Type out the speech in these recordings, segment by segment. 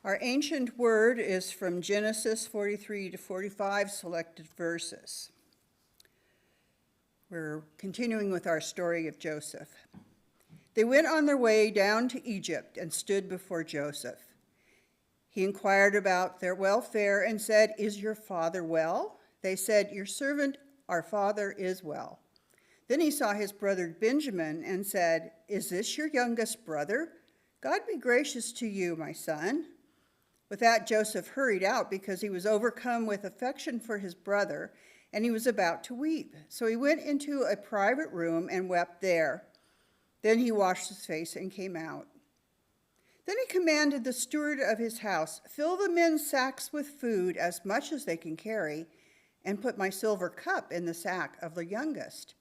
Our ancient word is from Genesis 43 to 45 selected verses. We're continuing with our story of Joseph. They went on their way down to Egypt and stood before Joseph. He inquired about their welfare and said, "Is your father well?" They said, "Your servant, our father, is well." Then he saw his brother Benjamin and said, "Is this your youngest brother? God be gracious to you, my son." With that, Joseph hurried out because he was overcome with affection for his brother, and he was about to weep. So he went into a private room and wept there. Then he washed his face and came out. Then he commanded the steward of his house, "Fill the men's sacks with food, as much as they can carry, and put my silver cup in the sack of the youngest."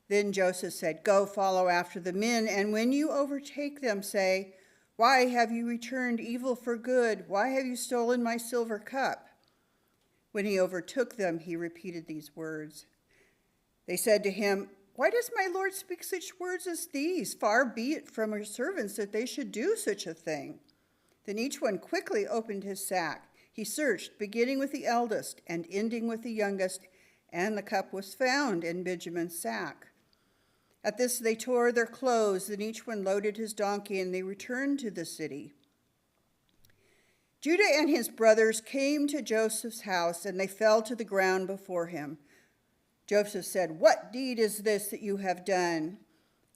Then Joseph said, "Go follow after the men, and when you overtake them, say, 'Why have you returned evil for good? Why have you stolen my silver cup?'" When he overtook them, he repeated these words. They said to him, "Why does my Lord speak such words as these? Far be it from your servants that they should do such a thing." Then each one quickly opened his sack. He searched, beginning with the eldest and ending with the youngest, and the cup was found in Benjamin's sack. At this they tore their clothes, and each one loaded his donkey, and they returned to the city. Judah and his brothers came to Joseph's house, and they fell to the ground before him. Joseph said, "What deed is this that you have done?"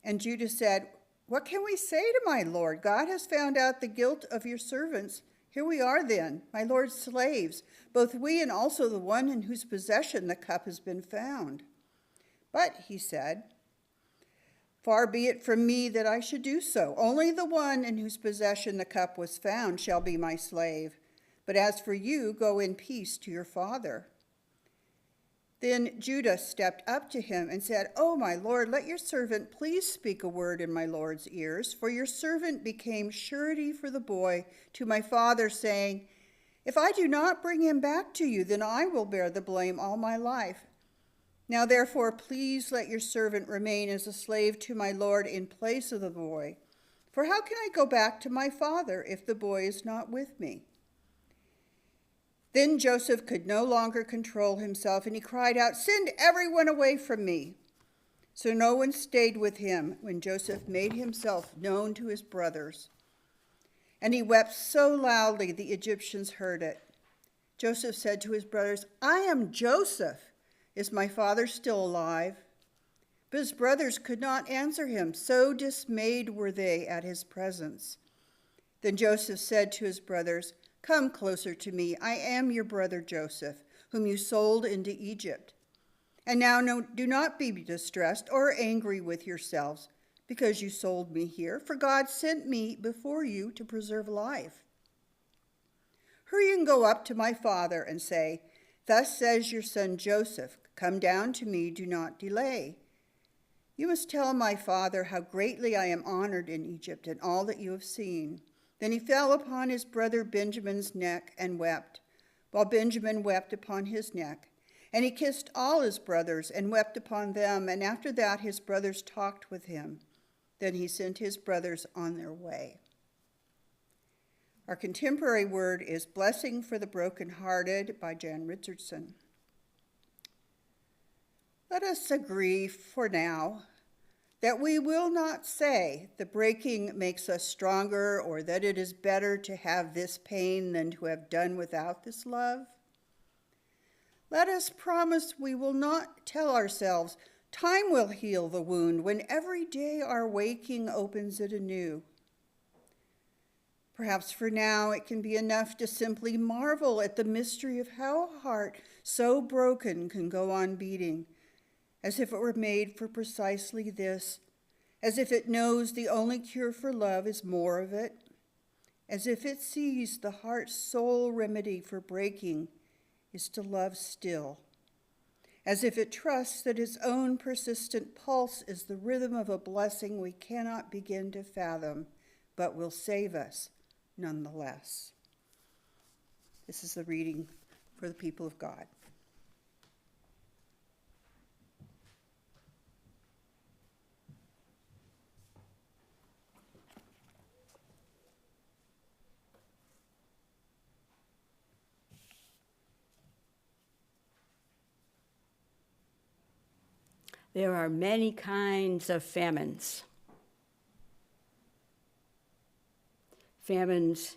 And Judah said, "What can we say to my lord? God has found out the guilt of your servants. Here we are then, my lord's slaves, both we and also the one in whose possession the cup has been found." "But," he said, "far be it from me that I should do so. Only the one in whose possession the cup was found shall be my slave. But as for you, go in peace to your father." Then Judah stepped up to him and said, "Oh, my lord, let your servant please speak a word in my lord's ears. For your servant became surety for the boy to my father, saying, 'If I do not bring him back to you, then I will bear the blame all my life.' Now, therefore, please let your servant remain as a slave to my lord in place of the boy. For how can I go back to my father if the boy is not with me?" Then Joseph could no longer control himself, and he cried out, "Send everyone away from me." So no one stayed with him when Joseph made himself known to his brothers. And he wept so loudly the Egyptians heard it. Joseph said to his brothers, "I am Joseph. Is my father still alive?" But his brothers could not answer him, so dismayed were they at his presence. Then Joseph said to his brothers, "Come closer to me. I am your brother Joseph, whom you sold into Egypt. And now do not be distressed or angry with yourselves because you sold me here, for God sent me before you to preserve life. Hurry and go up to my father and say, 'Thus says your son Joseph, come down to me, do not delay. You must tell my father how greatly I am honored in Egypt and all that you have seen.'" Then he fell upon his brother Benjamin's neck and wept, while Benjamin wept upon his neck. And he kissed all his brothers and wept upon them, and after that his brothers talked with him. Then he sent his brothers on their way. Our contemporary word is "Blessing for the Brokenhearted" by Jan Richardson. Let us agree for now that we will not say the breaking makes us stronger, or that it is better to have this pain than to have done without this love. Let us promise we will not tell ourselves time will heal the wound when every day our waking opens it anew. Perhaps for now it can be enough to simply marvel at the mystery of how a heart so broken can go on beating, as if it were made for precisely this, as if it knows the only cure for love is more of it, as if it sees the heart's sole remedy for breaking is to love still, as if it trusts that its own persistent pulse is the rhythm of a blessing we cannot begin to fathom, but will save us nonetheless. This is the reading for the people of God. There are many kinds of famines. Famines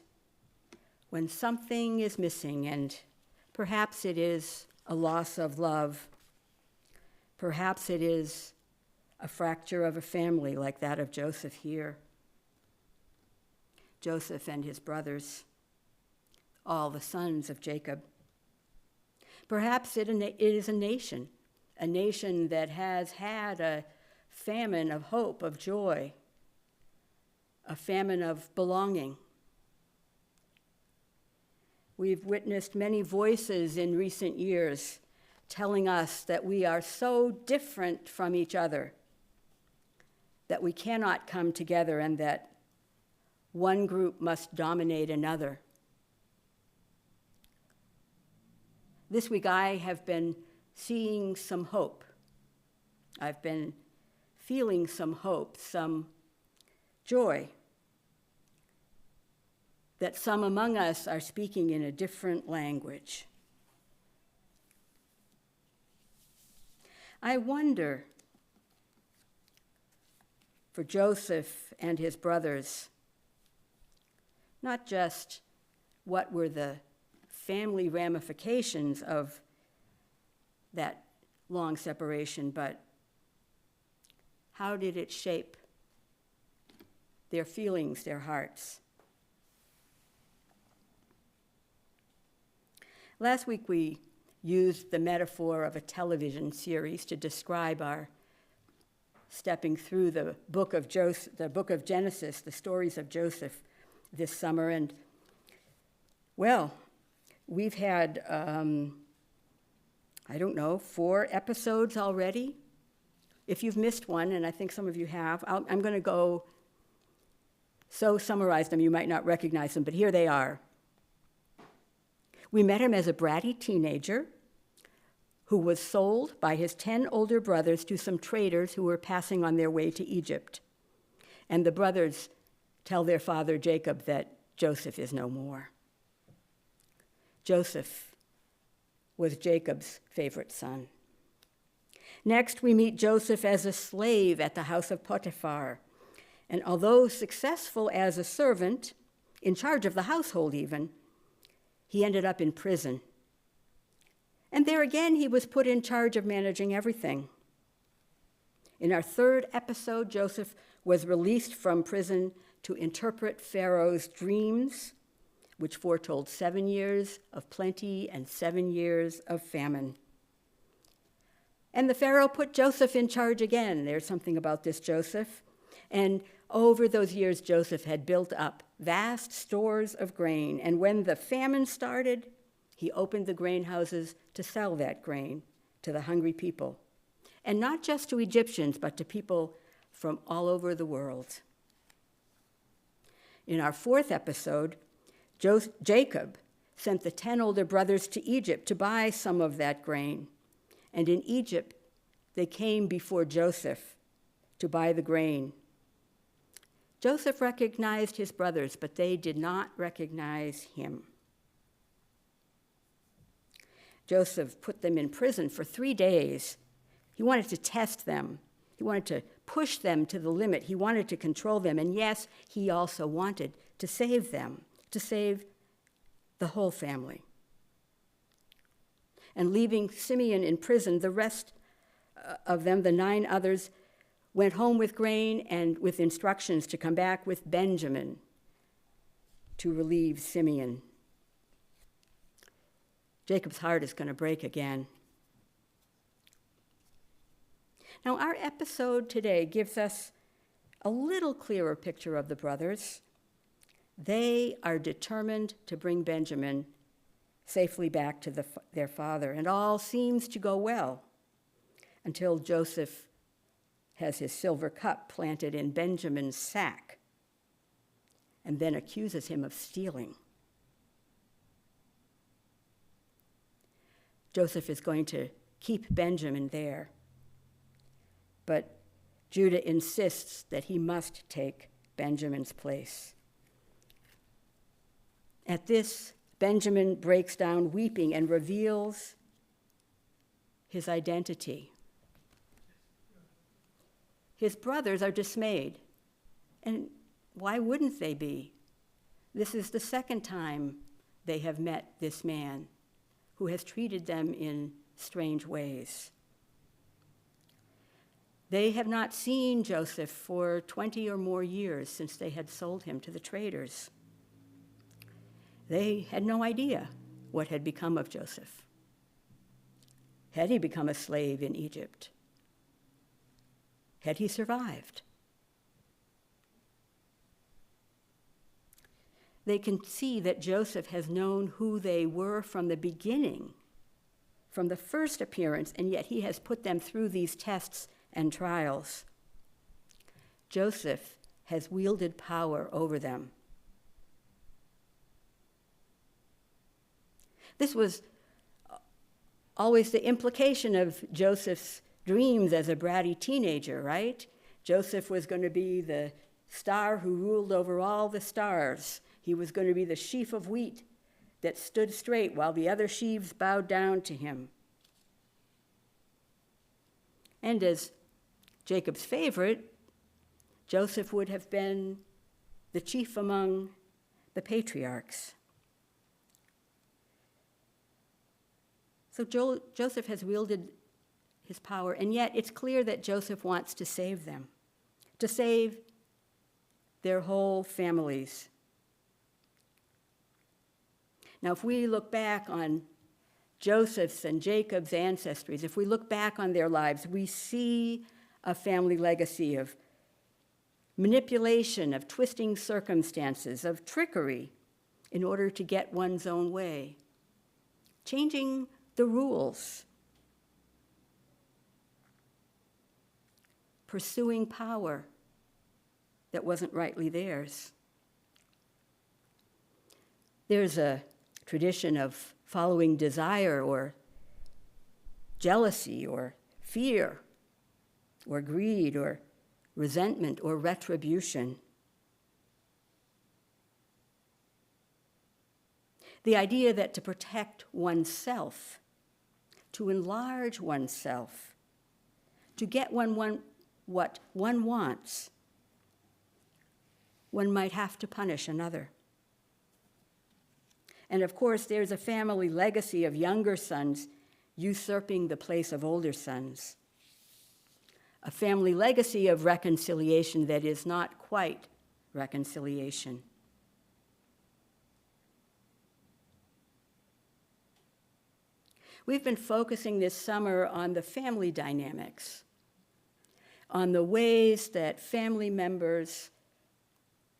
when something is missing, and perhaps it is a loss of love. Perhaps it is a fracture of a family like that of Joseph here. Joseph and his brothers, all the sons of Jacob. Perhaps it is a nation that has had a famine of hope, of joy, a famine of belonging. We've witnessed many voices in recent years telling us that we are so different from each other, that we cannot come together, and that one group must dominate another. This week I have been seeing some hope. I've been feeling some hope, some joy, that some among us are speaking in a different language. I wonder, for Joseph and his brothers, not just what were the family ramifications of that long separation, but how did it shape their feelings, their hearts? Last week we used the metaphor of a television series to describe our stepping through the book of Genesis, the stories of Joseph this summer. And, well, we've had, 4 episodes already. If you've missed one, and I think some of you have, I'm going to go summarize them. You might not recognize them, but here they are. We met him as a bratty teenager who was sold by his 10 older brothers to some traders who were passing on their way to Egypt. And the brothers tell their father Jacob that Joseph is no more. Joseph was Jacob's favorite son. Next, we meet Joseph as a slave at the house of Potiphar. And although successful as a servant, in charge of the household even, he ended up in prison. And there again, he was put in charge of managing everything. In our 3rd episode, Joseph was released from prison to interpret Pharaoh's dreams, which foretold 7 years of plenty and 7 years of famine. And the Pharaoh put Joseph in charge again. There's something about this Joseph. And over those years, Joseph had built up vast stores of grain. And when the famine started, he opened the grain houses to sell that grain to the hungry people. And not just to Egyptians, but to people from all over the world. In our 4th episode, Jacob sent the 10 older brothers to Egypt to buy some of that grain. And in Egypt, they came before Joseph to buy the grain. Joseph recognized his brothers, but they did not recognize him. Joseph put them in prison for 3 days. He wanted to test them. He wanted to push them to the limit. He wanted to control them. And yes, he also wanted to save them, to save the whole family. And leaving Simeon in prison, the rest of them, the 9 others, went home with grain and with instructions to come back with Benjamin to relieve Simeon. Jacob's heart is going to break again. Now, our episode today gives us a little clearer picture of the brothers. They are determined to bring Benjamin safely back to their father, and all seems to go well until Joseph has his silver cup planted in Benjamin's sack and then accuses him of stealing. Joseph is going to keep Benjamin there, but Judah insists that he must take Benjamin's place. At this, Benjamin breaks down weeping and reveals his identity. his brothers are dismayed. And why wouldn't they be? This is the second time they have met this man who has treated them in strange ways. They have not seen Joseph for 20 or more years since they had sold him to the traders. They had no idea what had become of Joseph. Had he become a slave in Egypt? Had he survived? They can see that Joseph has known who they were from the beginning, from the first appearance, and yet he has put them through these tests and trials. Joseph has wielded power over them. This was always the implication of Joseph's dreams as a bratty teenager, right? Joseph was going to be the star who ruled over all the stars. He was going to be the sheaf of wheat that stood straight while the other sheaves bowed down to him. And as Jacob's favorite, Joseph would have been the chief among the patriarchs. So Joseph has wielded his power, and yet it's clear that Joseph wants to save them, to save their whole families. Now, if we look back on Joseph's and Jacob's ancestries, if we look back on their lives, we see a family legacy of manipulation, of twisting circumstances, of trickery in order to get one's own way, changing the rules, pursuing power that wasn't rightly theirs. There's a tradition of following desire or jealousy or fear or greed or resentment or retribution. The idea that to protect oneself, to enlarge oneself, to get what one wants, one might have to punish another. And of course, there's a family legacy of younger sons usurping the place of older sons. A family legacy of reconciliation that is not quite reconciliation. We've been focusing this summer on the family dynamics, on the ways that family members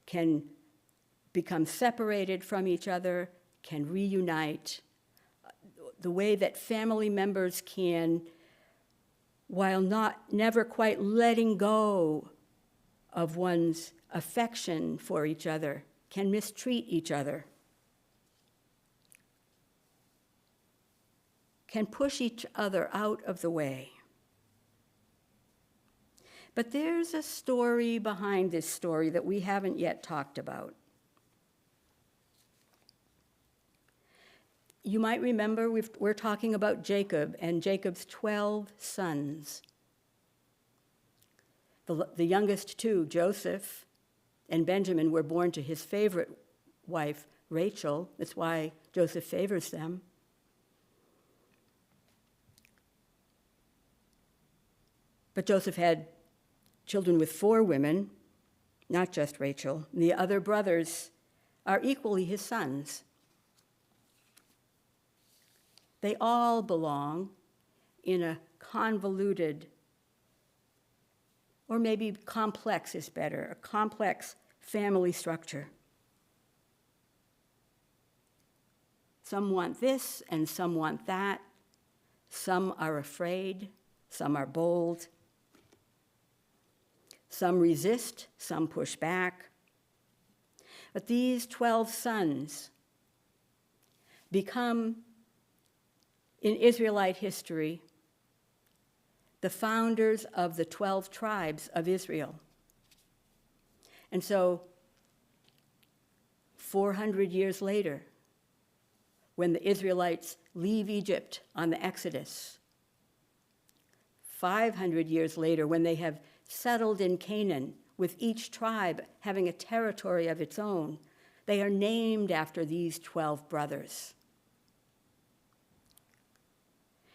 can become separated from each other, can reunite, the way that family members can, while never quite letting go of one's affection for each other, can mistreat each other, can push each other out of the way. But there's a story behind this story that we haven't yet talked about. You might remember we're talking about Jacob and Jacob's 12 sons. The youngest two, Joseph and Benjamin, were born to his favorite wife, Rachel. That's why Joseph favors them. But Joseph had children with 4 women, not just Rachel. The other brothers are equally his sons. They all belong in a convoluted, or maybe complex is better, a complex family structure. Some want this and some want that. Some are afraid, some are bold. Some resist, some push back. But these 12 sons become, in Israelite history, the founders of the 12 tribes of Israel. And so, 400 years later, when the Israelites leave Egypt on the Exodus, 500 years later, when they have settled in Canaan, with each tribe having a territory of its own. They are named after these 12 brothers.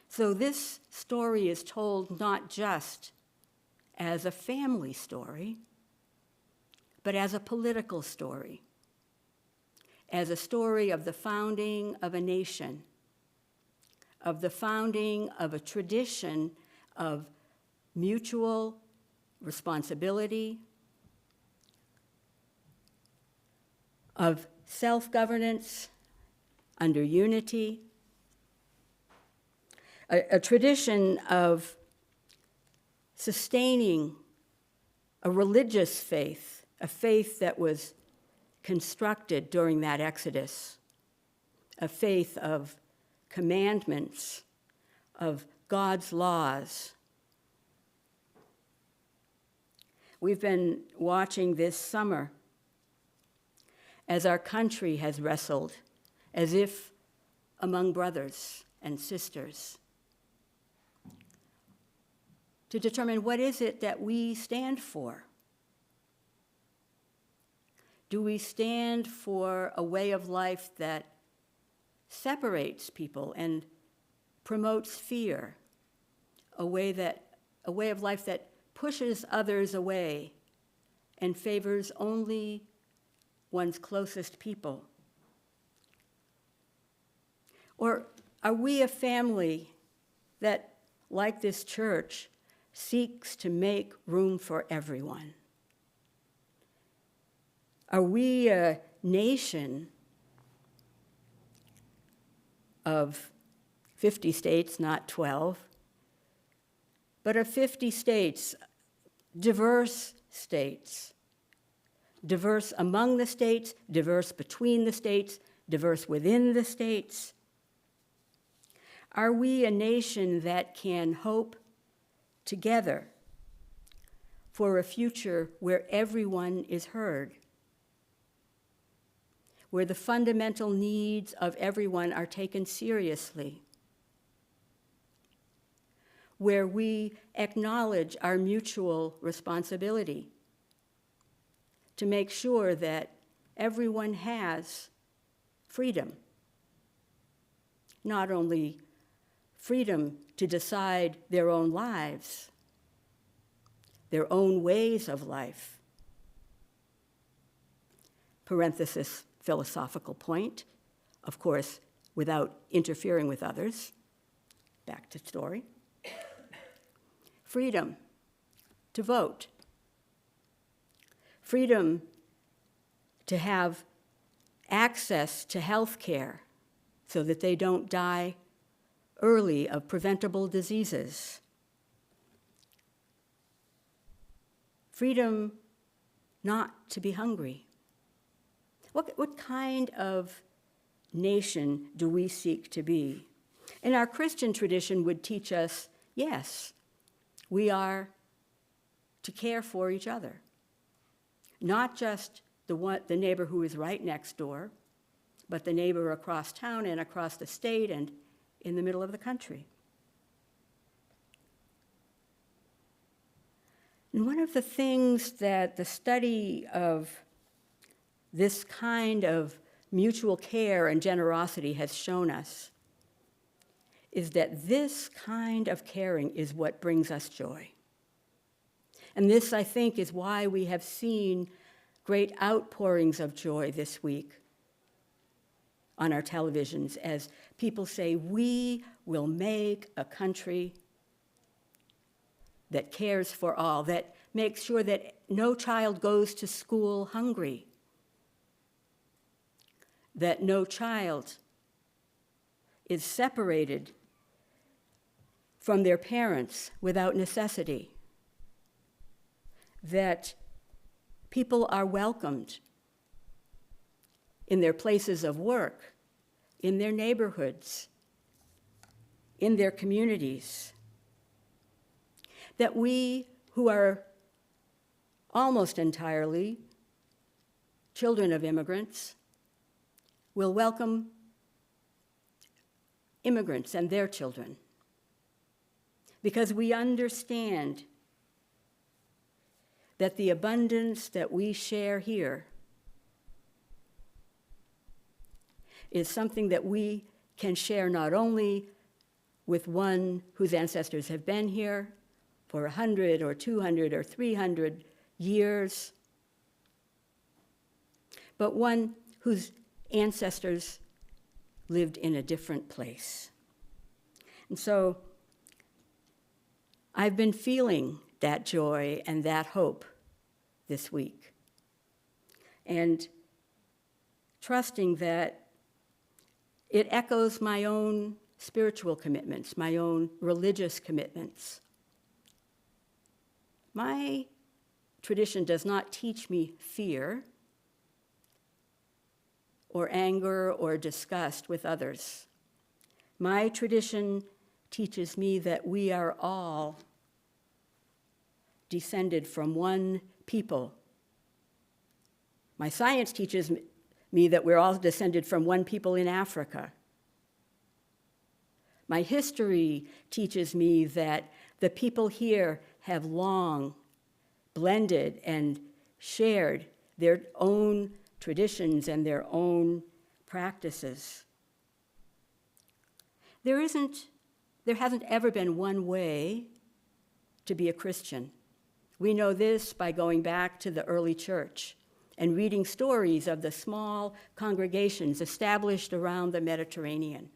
So this story is told not just as a family story, but as a political story, as a story of the founding of a nation, of the founding of a tradition of mutual responsibility, of self-governance under unity, a tradition of sustaining a religious faith, a faith that was constructed during that Exodus, a faith of commandments, of God's laws. We've been watching this summer as our country has wrestled, as if among brothers and sisters, to determine what is it that we stand for. Do we stand for a way of life that separates people and promotes fear, a way of life that pushes others away and favors only one's closest people? Or are we a family that, like this church, seeks to make room for everyone? Are we a nation of 50 states, not 12, but of 50 states, diverse states, diverse among the states, diverse between the states, diverse within the states? Are we a nation that can hope together for a future where everyone is heard, where the fundamental needs of everyone are taken seriously, where we acknowledge our mutual responsibility to make sure that everyone has freedom, not only freedom to decide their own lives, their own ways of life. Parenthesis, philosophical point, of course, without interfering with others. Back to story. Freedom to vote. Freedom to have access to health care so that they don't die early of preventable diseases. Freedom not to be hungry. What kind of nation do we seek to be? And our Christian tradition would teach us, yes, we are to care for each other. Not just the neighbor who is right next door, but the neighbor across town and across the state and in the middle of the country. And one of the things that the study of this kind of mutual care and generosity has shown us is that this kind of caring is what brings us joy. And this, I think, is why we have seen great outpourings of joy this week on our televisions as people say, we will make a country that cares for all, that makes sure that no child goes to school hungry, that no child is separated from their parents without necessity, that people are welcomed in their places of work, in their neighborhoods, in their communities, that we who are almost entirely children of immigrants will welcome immigrants and their children, because we understand that the abundance that we share here is something that we can share not only with one whose ancestors have been here for 100 or 200 or 300 years, but one whose ancestors lived in a different place. And so I've been feeling that joy and that hope this week, and trusting that it echoes my own spiritual commitments, my own religious commitments. My tradition does not teach me fear or anger or disgust with others. My tradition teaches me that we are all descended from one people. My science teaches me that we're all descended from one people in Africa. My history teaches me that the people here have long blended and shared their own traditions and their own practices. There hasn't ever been one way to be a Christian. We know this by going back to the early church and reading stories of the small congregations established around the Mediterranean.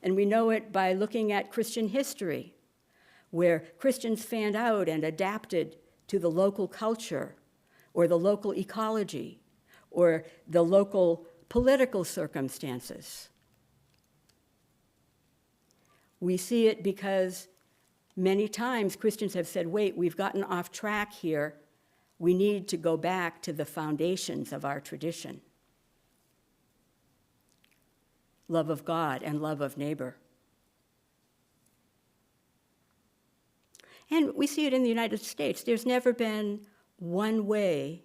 And we know it by looking at Christian history, where Christians fanned out and adapted to the local culture or the local ecology or the local political circumstances. We see it because many times Christians have said, wait, we've gotten off track here. We need to go back to the foundations of our tradition. Love of God and love of neighbor. And we see it in the United States. There's never been one way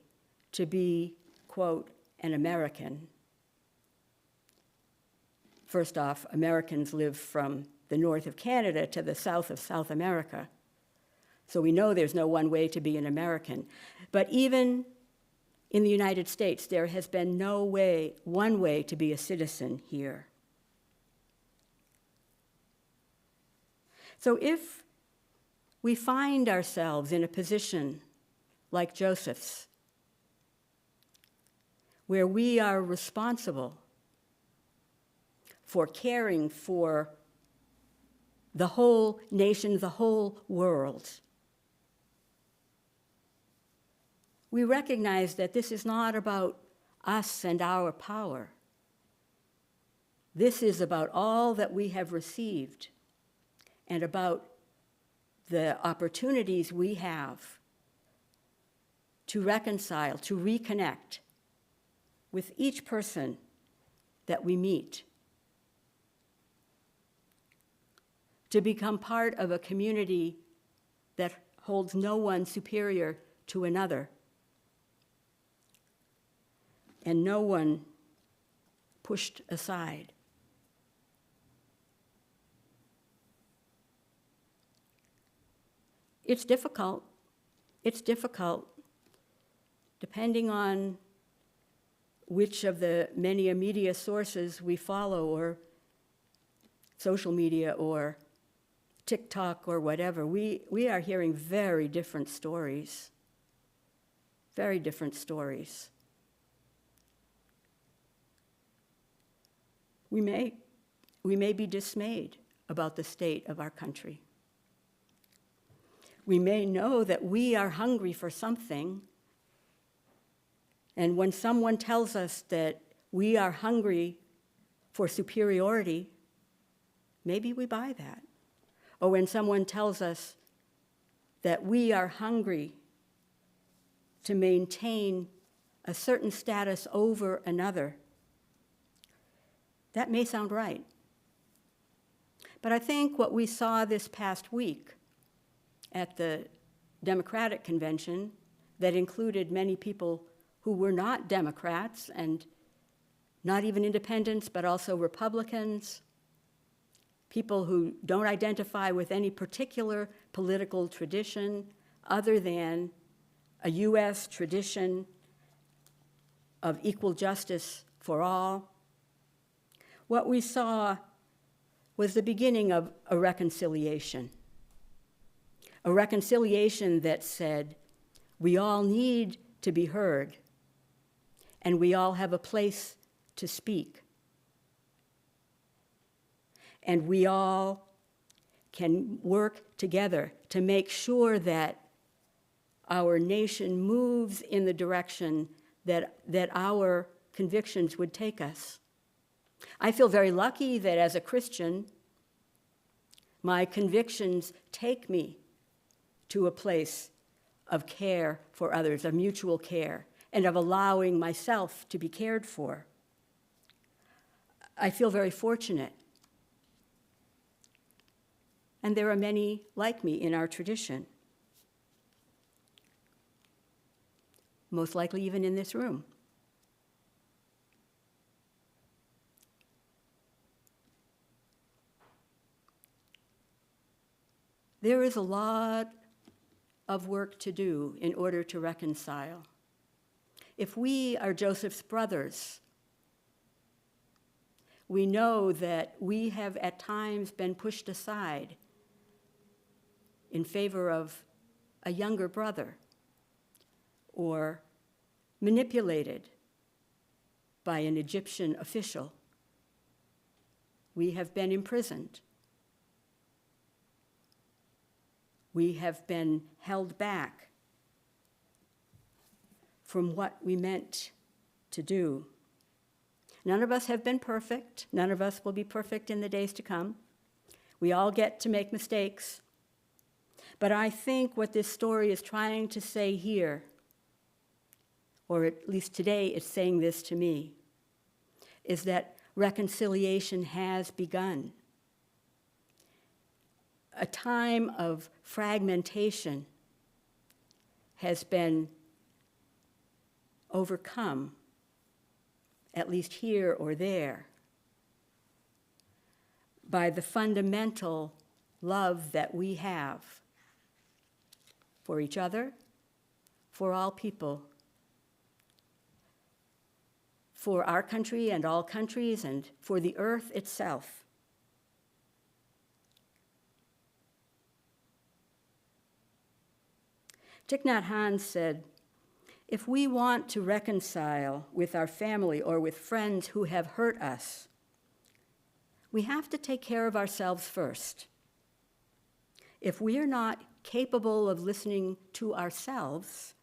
to be, quote, an American. First off, Americans live from the north of Canada to the south of South America. So we know there's no one way to be an American. But even in the United States, there has been no one way to be a citizen here. So if we find ourselves in a position like Joseph's, where we are responsible for caring for the whole nation, the whole world, we recognize that this is not about us and our power. This is about all that we have received and about the opportunities we have to reconcile, to reconnect with each person that we meet, to become part of a community that holds no one superior to another, and no one pushed aside. It's difficult. It's difficult, depending on which of the many media sources we follow, or social media, or TikTok, or whatever. We are hearing very different stories. Very different stories. We may be dismayed about the state of our country. We may know that we are hungry for something, and when someone tells us that we are hungry for superiority, maybe we buy that. Or when someone tells us that we are hungry to maintain a certain status over another, that may sound right. But I think what we saw this past week at the Democratic convention, that included many people who were not Democrats and not even independents, but also Republicans, people who don't identify with any particular political tradition other than a U.S. tradition of equal justice for all, what we saw was the beginning of a reconciliation that said, we all need to be heard, and we all have a place to speak. And we all can work together to make sure that our nation moves in the direction that our convictions would take us. I feel very lucky that as a Christian, my convictions take me to a place of care for others, of mutual care, and of allowing myself to be cared for. I feel very fortunate. And there are many like me in our tradition, most likely even in this room. There is a lot of work to do in order to reconcile. If we are Joseph's brothers, we know that we have at times been pushed aside in favor of a younger brother, or manipulated by an Egyptian official. We have been imprisoned. We have been held back from what we meant to do. None of us have been perfect. None of us will be perfect in the days to come. We all get to make mistakes. But I think what this story is trying to say here, or at least today it's saying this to me, is that reconciliation has begun. A time of fragmentation has been overcome, at least here or there, by the fundamental love that we have for each other, for all people, for our country and all countries, and for the earth itself. Thich Nhat Hanh said, if we want to reconcile with our family or with friends who have hurt us, we have to take care of ourselves first. If we are not capable of listening to ourselves,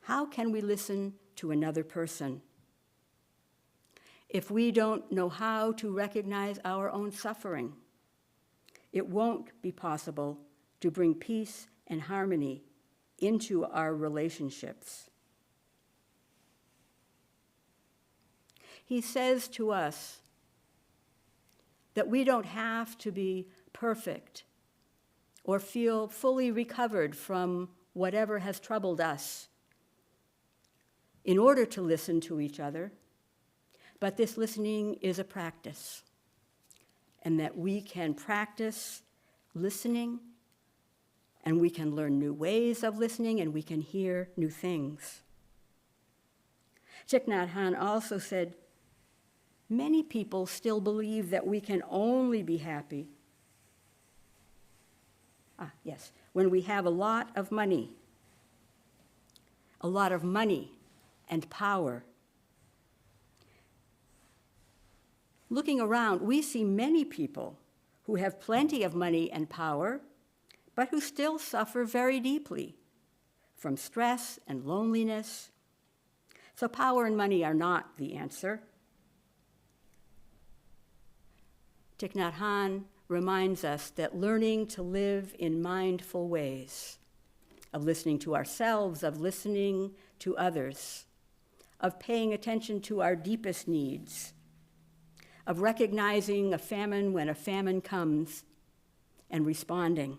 how can we listen to another person? If we don't know how to recognize our own suffering, it won't be possible to bring peace and harmony into our relationships. He says to us that we don't have to be perfect or feel fully recovered from whatever has troubled us in order to listen to each other, but this listening is a practice, and that we can practice listening, and we can learn new ways of listening, and we can hear new things. Thich Nhat Hanh also said, many people still believe that we can only be happy when we have a lot of money and power. Looking around, we see many people who have plenty of money and power, but who still suffer very deeply from stress and loneliness. So power and money are not the answer. Thich Nhat Hanh reminds us that learning to live in mindful ways, of listening to ourselves, of listening to others, of paying attention to our deepest needs, of recognizing a famine when a famine comes and responding.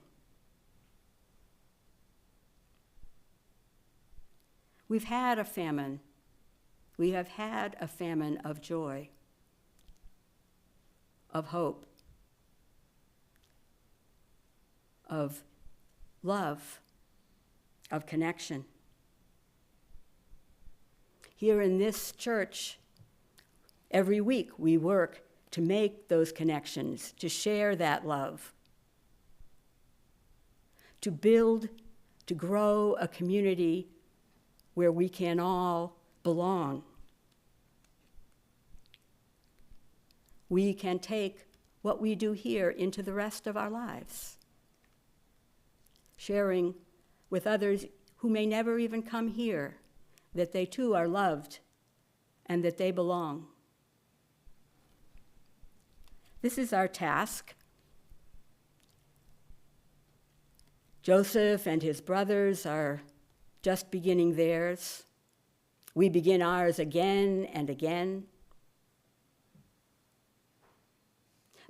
We've had a famine. We have had a famine of joy, of hope, of love, of connection. here in this church, every week we work to make those connections, to share that love, to build, to grow a community where we can all belong. We can take what we do here into the rest of our lives, sharing with others who may never even come here that they too are loved and that they belong. This is our task. Joseph and his brothers are just beginning theirs. We begin ours again and again.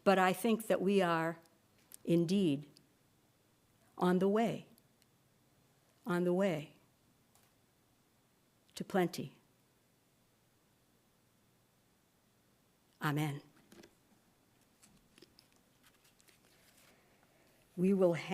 But I think that we are indeed on the way to plenty. Amen. We will